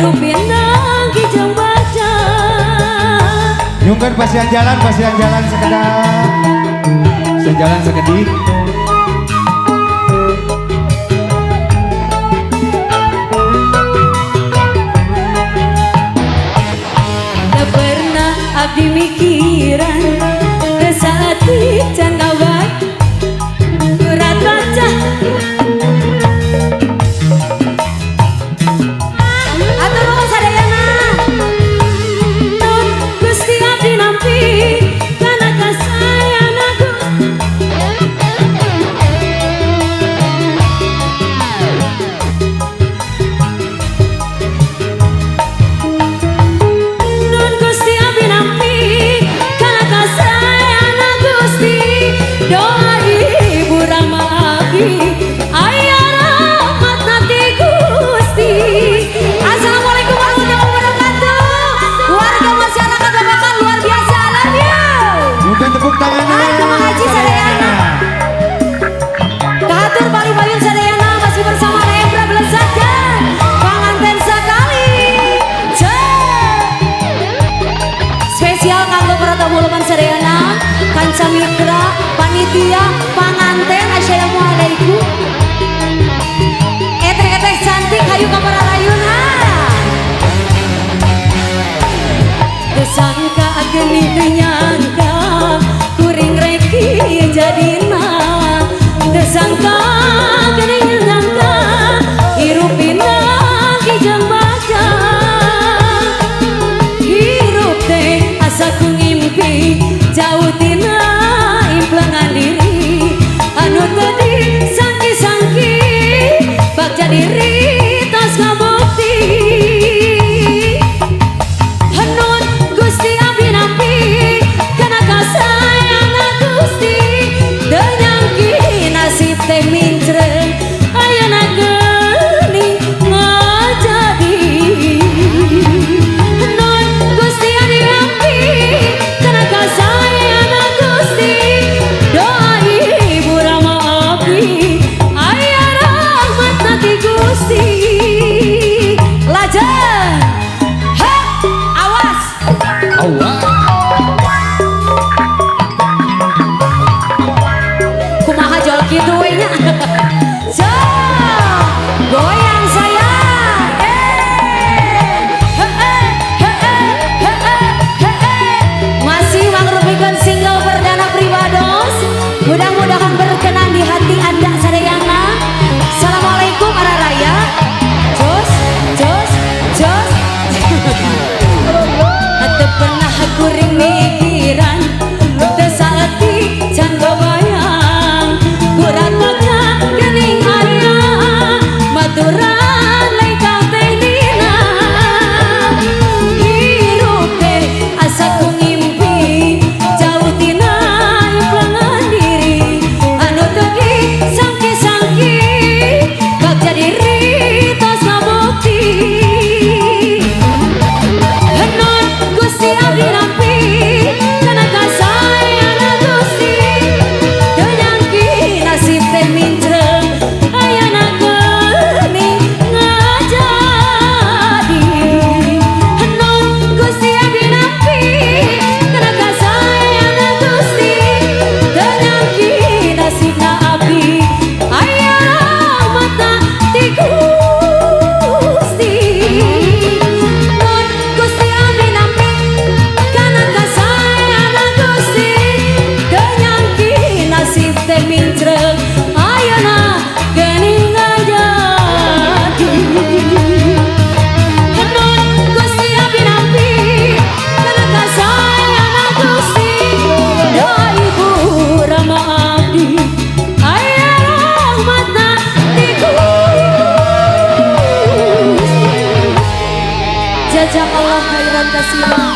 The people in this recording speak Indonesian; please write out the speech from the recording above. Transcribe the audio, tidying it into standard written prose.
hirup pinang kijang baca. Nyungkan pasian jalan sekedar sejalan sekedik. Tak pernah abdi mikiran resati can kawat berat baca. Atur nuhun sadayana. Nun Gusti abdi nampi kana kasayana Nun Gusti abdi nampi kana kasayana Gusti. Doa ibu Rama abdi aya rahmat nanti Gusti. Assalamualaikum warahmatullahi wabarakatuh. Warga masyarakat Babakan luar biasa love you. Nyungkan tepuk tangannya. Hai Kemang Haji sadayana. Kahatur paling-paling sadayana masih bersama Rebra Belesakan panganten sekali. Spesial kanggo para tamu leman sadayana, kanca mitra, panitia, panganten, assalamualaikum. Eteh-eteh cantik hayu kamar rayuna. Kesangka geni teu nyangka kuring reki jadina. Kesangka geni nyangka hirup pinang kijang baca. Hirup teh asa ku ngimpi jauh tina implengan diri. Anu teu disangki-sangki bagja diri tos ngabukti. Nun Gusti abdi nampi kana kasayana Gusti. Teu nyangki nasib teh mincreung ayeuna geuning ngajadi. Nun Gusti abdi nampi kana kasayana Gusti. Doa ibu Rama abdi aya rahmat nanti Gusti. Lajeng awas. Kumaha jol kitu we nya. So, goyang saya. Masih mangrupikeun single perdana Primados. Mudah-mudahan berkenan di hati Anda sadayana. Assalamualaikum araraya. Jos, jos, jos. Teu pernah kuring mikiran teu saeutik can kebayang. Kurat baca geuning aya maturan lain kang teh dina. Hirup teh asa ku ngimpi jauh tina implengan diri. Anu teu disangki-sangki bagja diri tos ngabukti. Nun Gusti abdi nampi kana kasayana Gusti. Teu nyangki nasib teh mincreung ayeuna geuning ngajadi. Nun Gusti abdi nampi kana kasayana Gusti. Teu nyangki nasibna abdi aya rahmatna ti Gusti. Nun Gusti abdi nampi kana kasayana Gusti. Teu nyangki nasib teh mincreung ayeuna geuning ngajadi. Nun Gusti abdi nampi kana kasayana Gusti. Doa ibu Rama abdi aya rahmatna ti Gusti. Jazakallah khairan katsiran.